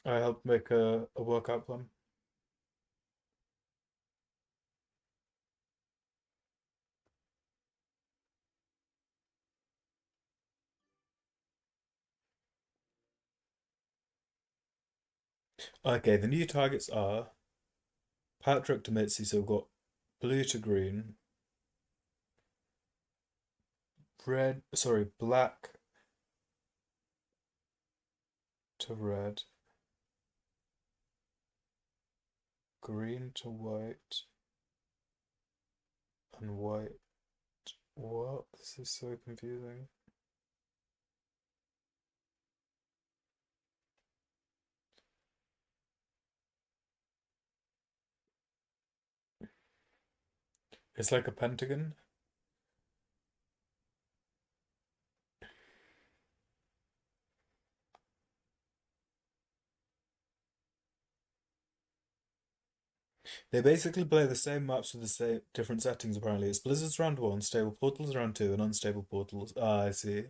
I helped make a workout plan. Okay, the new targets are Patrick to Mitzi, so we've got blue to green, black to red, green to white, and white. What? This is so confusing. It's like a pentagon. They basically play the same maps with the same different settings apparently. It's Blizzard's round one, stable portals round two, and unstable portals. Ah, I see.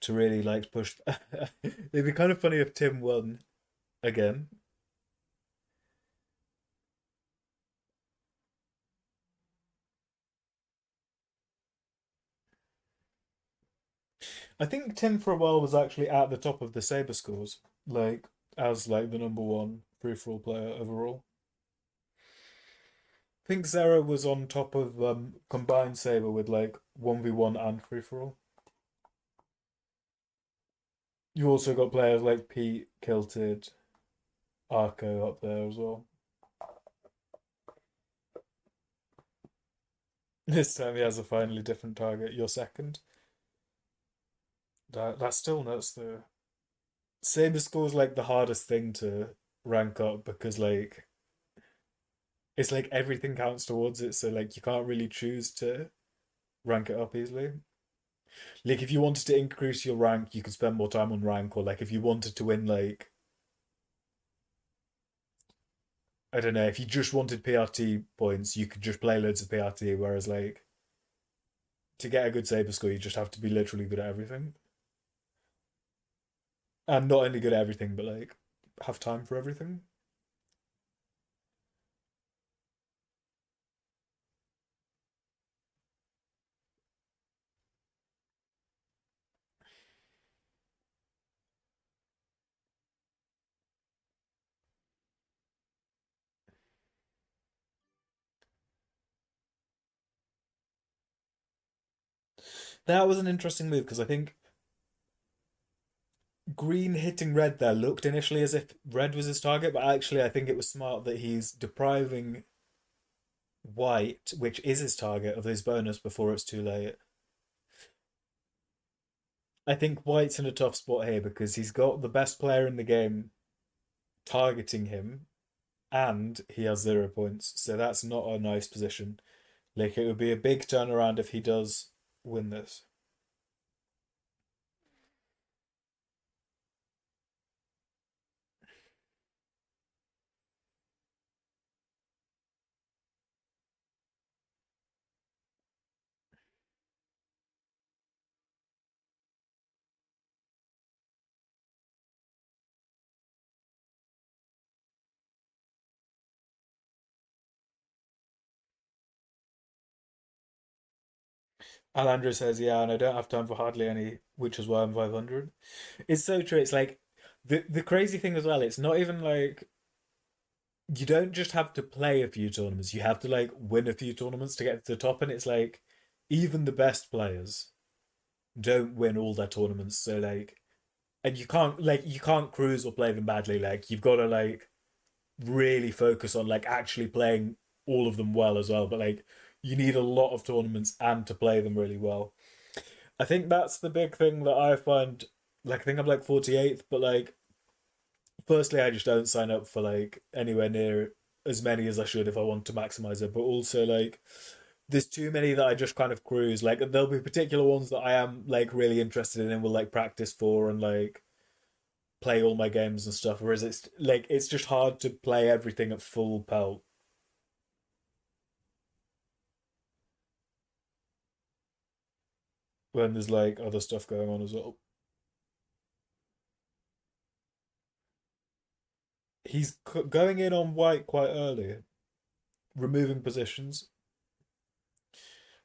To really like push. It'd be kind of funny if Tim won again. I think Tim for a while was actually at the top of the Saber scores, like as like the number one free for all player overall. I think Zera was on top of combined Saber with like 1v1 and free for all. You also got players like Pete, Kilted, Arco up there as well. This time he has a finally different target. You're second. That's still nuts though. Saber score's like the hardest thing to rank up because like it's like everything counts towards it, so like you can't really choose to rank it up easily. Like if you wanted to increase your rank, you could spend more time on rank, or like if you wanted to win like I don't know, if you just wanted PRT points, you could just play loads of PRT, whereas like to get a good saber score, you just have to be literally good at everything. And not only good at everything, but like have time for everything. That was an interesting move because I think green hitting red there looked initially as if red was his target, but actually I think it was smart that he's depriving white, which is his target, of his bonus before it's too late. I think white's in a tough spot here because he's got the best player in the game targeting him and he has 0 points. So that's not a nice position. Like it would be a big turnaround if he does win this. Alandra says, yeah, and I don't have time for hardly any, which is why I'm 500. It's so true. It's like the crazy thing as well, it's not even like you don't just have to play a few tournaments, you have to like win a few tournaments to get to the top, and it's like even the best players don't win all their tournaments. So like and you can't cruise or play them badly. Like you've got to like really focus on like actually playing all of them well as well. But like you need a lot of tournaments and to play them really well. I think that's the big thing that I find. Like I think I'm like 48th, but like firstly I just don't sign up for like anywhere near as many as I should if I want to maximize it. But also like there's too many that I just kind of cruise. Like there'll be particular ones that I am like really interested in and will like practice for and like play all my games and stuff. Whereas it's like it's just hard to play everything at full pelt when there's like other stuff going on as well. He's going in on white quite early, removing positions.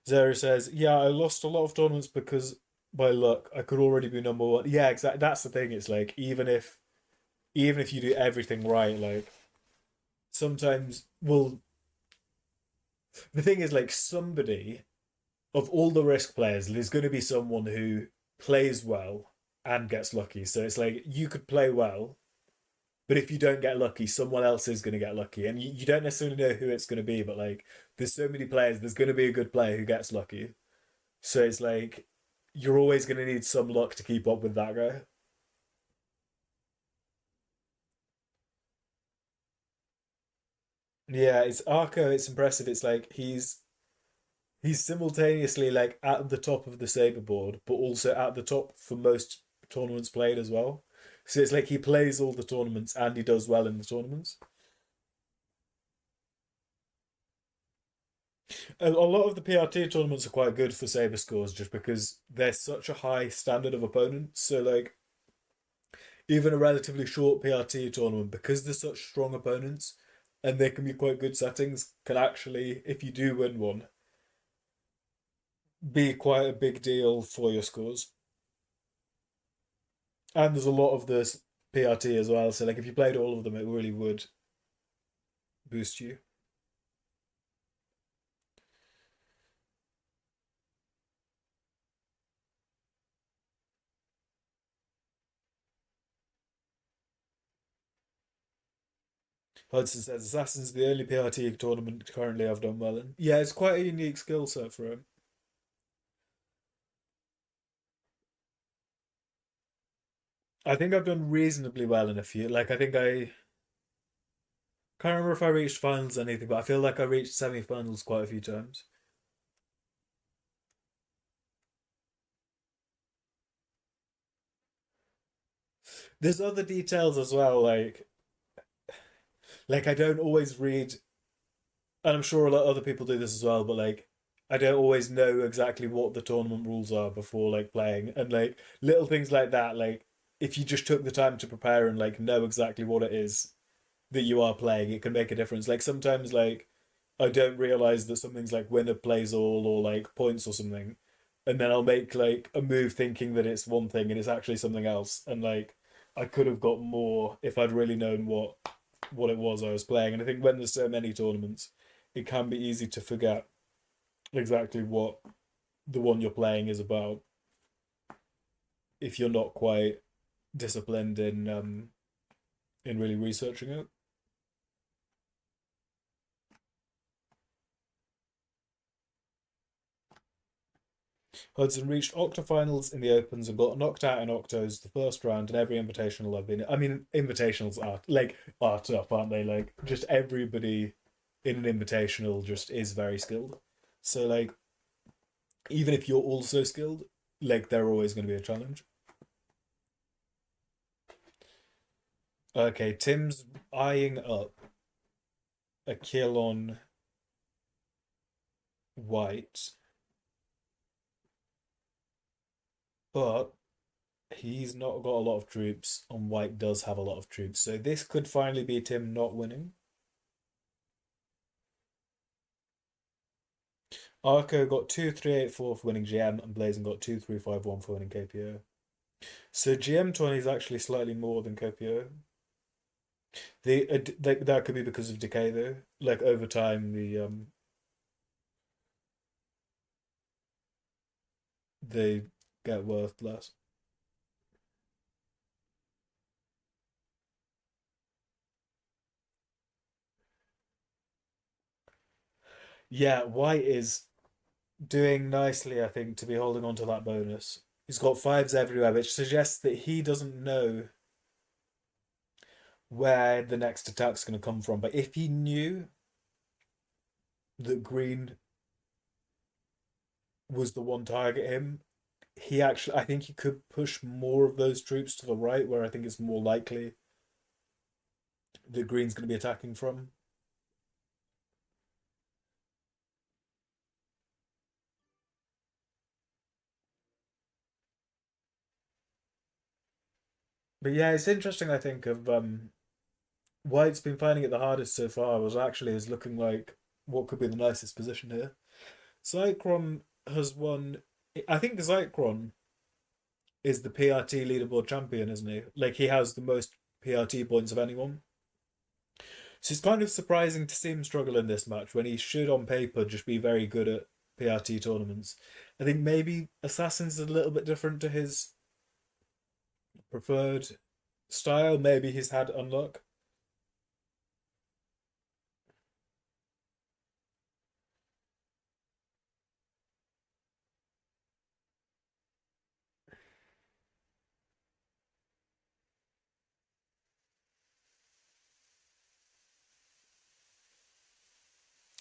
Zero says, "Yeah, I lost a lot of tournaments because by luck I could already be number one." Yeah, exactly. That's the thing. It's like even if you do everything right, like sometimes well, the thing is like somebody of all the risk players, there's going to be someone who plays well and gets lucky. So it's like you could play well, but if you don't get lucky, someone else is going to get lucky. And you don't necessarily know who it's going to be, but like there's so many players, there's going to be a good player who gets lucky. So it's like you're always going to need some luck to keep up with that guy. Yeah, it's Arco, it's impressive. It's like he's simultaneously like at the top of the saber board, but also at the top for most tournaments played as well. So it's like he plays all the tournaments and he does well in the tournaments. A lot of the PRT tournaments are quite good for saber scores just because they're such a high standard of opponents. So like even a relatively short PRT tournament, because they're such strong opponents and they can be quite good settings, can actually, if you do win one, be quite a big deal for your scores. And there's a lot of this PRT as well. So like if you played all of them, it really would boost you. Hudson says Assassin's the only PRT tournament currently I've done well in. Yeah, it's quite a unique skill set for him. I think I've done reasonably well in a few. Like I think I can't remember if I reached finals or anything, but I feel like I reached semi-finals quite a few times. There's other details as well, like I don't always read, and I'm sure a lot of other people do this as well, but like I don't always know exactly what the tournament rules are before like playing, and like little things like that, like if you just took the time to prepare and like know exactly what it is that you are playing, it can make a difference. Like sometimes like I don't realize that something's like winner plays all or like points or something. And then I'll make like a move thinking that it's one thing and it's actually something else. And like I could have got more if I'd really known what it was I was playing. And I think when there's so many tournaments, it can be easy to forget exactly what the one you're playing is about if you're not quite disciplined in really researching it. Hudson reached octofinals in the Opens and got knocked out in octos the first round in every invitational I've been in. I mean, invitationals are tough, aren't they? Like, just everybody in an invitational just is very skilled. So, like, even if you're also skilled, like, they're always going to be a challenge. Okay, Tim's eyeing up a kill on White, but he's not got a lot of troops, and White does have a lot of troops. So, this could finally be Tim not winning. Arco got 2-3-8-4 for winning GM, and Blazing got 2-3-5-1 for winning KPO. So GM 20 is actually slightly more than KPO. That could be because of decay though. Like over time, they get worth less. Yeah, White is doing nicely, I think, to be holding on to that bonus. He's got fives everywhere, which suggests that he doesn't know where the next attack's going to come from. But if he knew that green was the one target him, he actually, I think he could push more of those troops to the right, where I think it's more likely that green's going to be attacking from. But yeah, it's interesting. I think of White's been finding it the hardest so far was actually is looking like what could be the nicest position here. Zycron has won. I think Zycron is the PRT leaderboard champion, isn't he? Like he has the most PRT points of anyone. So it's kind of surprising to see him struggle in this match when he should, on paper, just be very good at PRT tournaments. I think maybe Assassin's a little bit different to his preferred style. Maybe he's had unluck.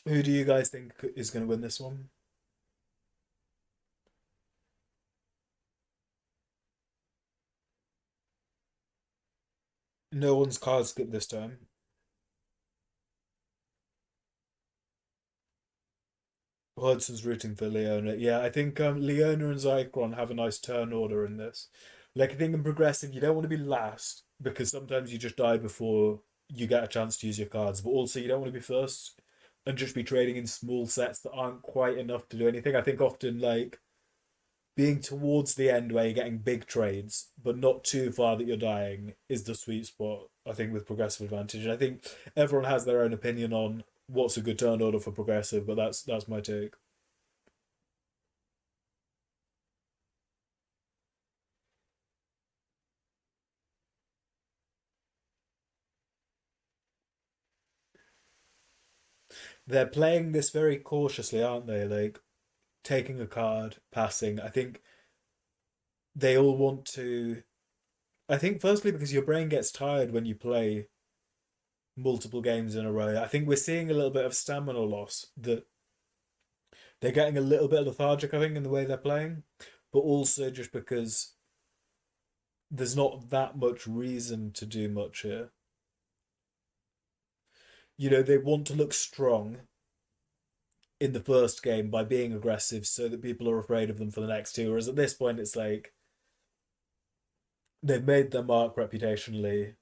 Who do you guys think is going to win this one? No one's card skip this time. Hudson's rooting for Leona. Yeah, I think Leona and Zycron have a nice turn order in this. Like I think in progressive, you don't want to be last because sometimes you just die before you get a chance to use your cards, but also you don't want to be first and just be trading in small sets that aren't quite enough to do anything. I think often like being towards the end where you're getting big trades, but not too far that you're dying, is the sweet spot, I think, with progressive advantage. And I think everyone has their own opinion on what's a good turn order for progressive, but that's my take. They're playing this very cautiously, aren't they? Like taking a card, passing. I think they all want to. I think firstly because your brain gets tired when you play multiple games in a row. I think we're seeing a little bit of stamina loss, that they're getting a little bit lethargic, I think, in the way they're playing, but also just because there's not that much reason to do much here. They want to look strong in the first game by being aggressive so that people are afraid of them for the next two. Whereas at this point, it's like they've made their mark reputationally,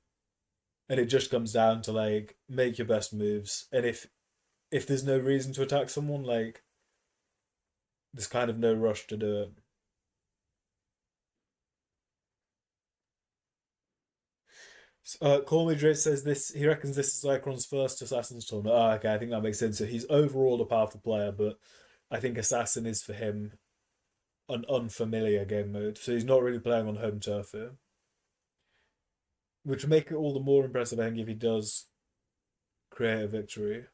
and it just comes down to like make your best moves. And if there's no reason to attack someone, like there's kind of no rush to do it. Call Me Drake says this. He reckons this is Zycron's first Assassin's tournament. Oh, okay, I think that makes sense. So he's overall a powerful player, but I think Assassin is for him an unfamiliar game mode. So he's not really playing on home turf here, which would make it all the more impressive, I think, if he does create a victory.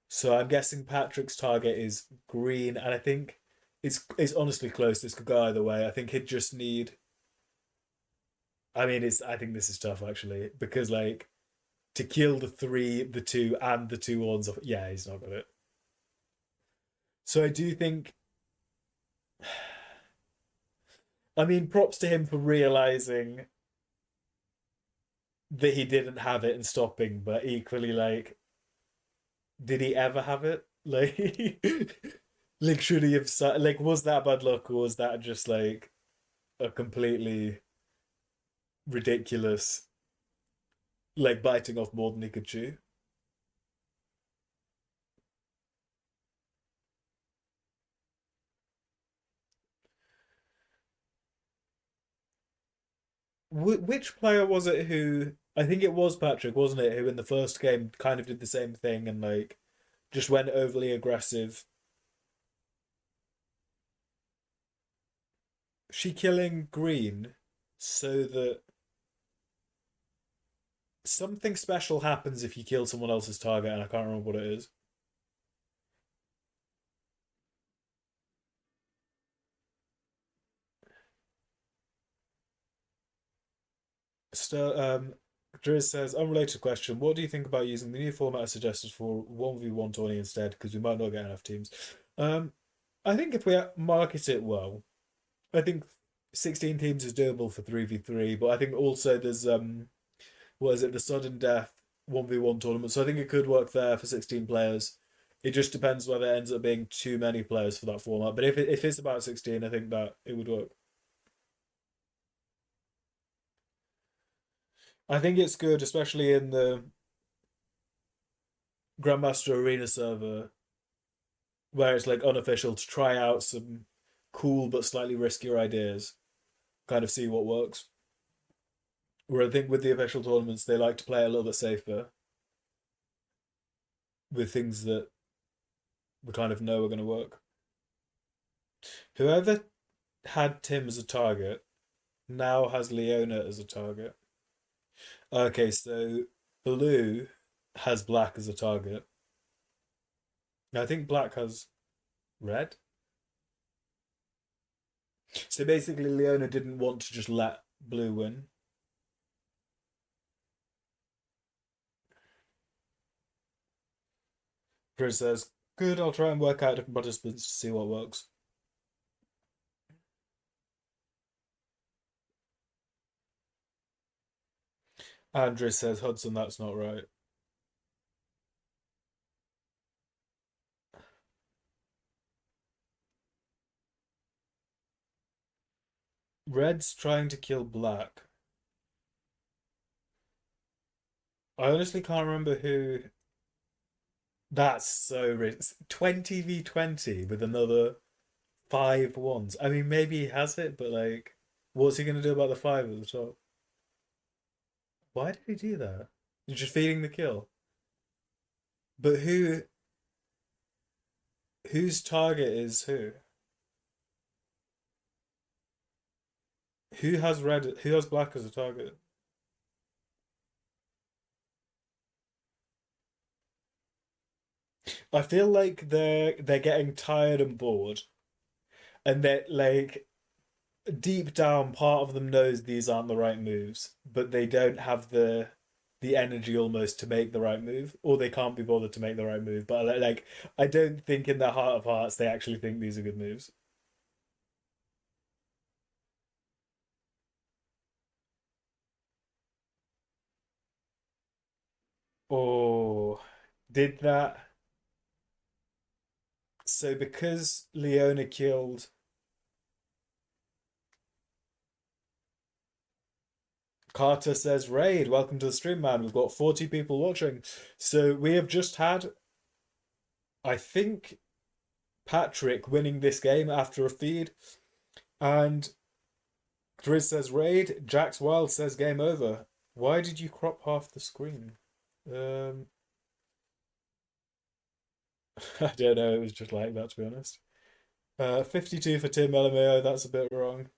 So I'm guessing Patrick's target is green, and I think it's honestly close. This could go either way. I think he'd just need. I mean, it's. I think this is tough actually because like to kill the three, the two, and the two ones. Yeah, he's not got it. So I do think. I mean, props to him for realizing that he didn't have it and stopping, but equally, like, did he ever have it? Like, like, should he have? Like, was that bad luck, or was that just like a completely ridiculous, like, biting off more than he could chew? Which player was it who? I think it was Patrick, wasn't it? Who in the first game kind of did the same thing and like just went overly aggressive. She killing Green so that something special happens if you kill someone else's target, and I can't remember what it is. So, Driz says, unrelated question. What do you think about using the new format I suggested for 1v1 tourney instead? Because we might not get enough teams. Um, I think if we market it well, I think 16 teams is doable for 3v3, but I think also there's what is it, the sudden death 1v1 tournament. So I think it could work there for 16 players. It just depends whether it ends up being too many players for that format. But if it's about 16, I think that it would work. I think it's good, especially in the Grandmaster Arena server, where it's like unofficial to try out some cool but slightly riskier ideas, kind of see what works. Where I think with the official tournaments, they like to play a little bit safer with things that we kind of know are going to work. Whoever had Tim as a target now has Leona as a target. Okay, so blue has black as a target. I think black has red. So basically, Leona didn't want to just let blue win. Chris says, good, I'll try and work out different participants to see what works. Andrew says, Hudson, that's not right. Red's trying to kill black. I honestly can't remember who. That's so rich. 20v20 with another five ones. I mean, maybe he has it, but like, what's he gonna do about the five at the top? Why did he do that? He's just feeding the kill. But whose target is who? Who has red? Who has black as a target? I feel like they're getting tired and bored, and that like deep down, part of them knows these aren't the right moves, but they don't have the energy almost to make the right move, or they can't be bothered to make the right move. But like, I don't think in their heart of hearts they actually think these are good moves. Oh, did that? So because Leona killed Carter says, Raid, welcome to the stream, man. We've got 40 people watching. So we have just had, I think, Patrick winning this game after a feed. And Grizz says raid. Jax Wild says game over. Why did you crop half the screen? Um, I don't know. It was just like that, to be honest. 52 for Tim LMAO. That's a bit wrong.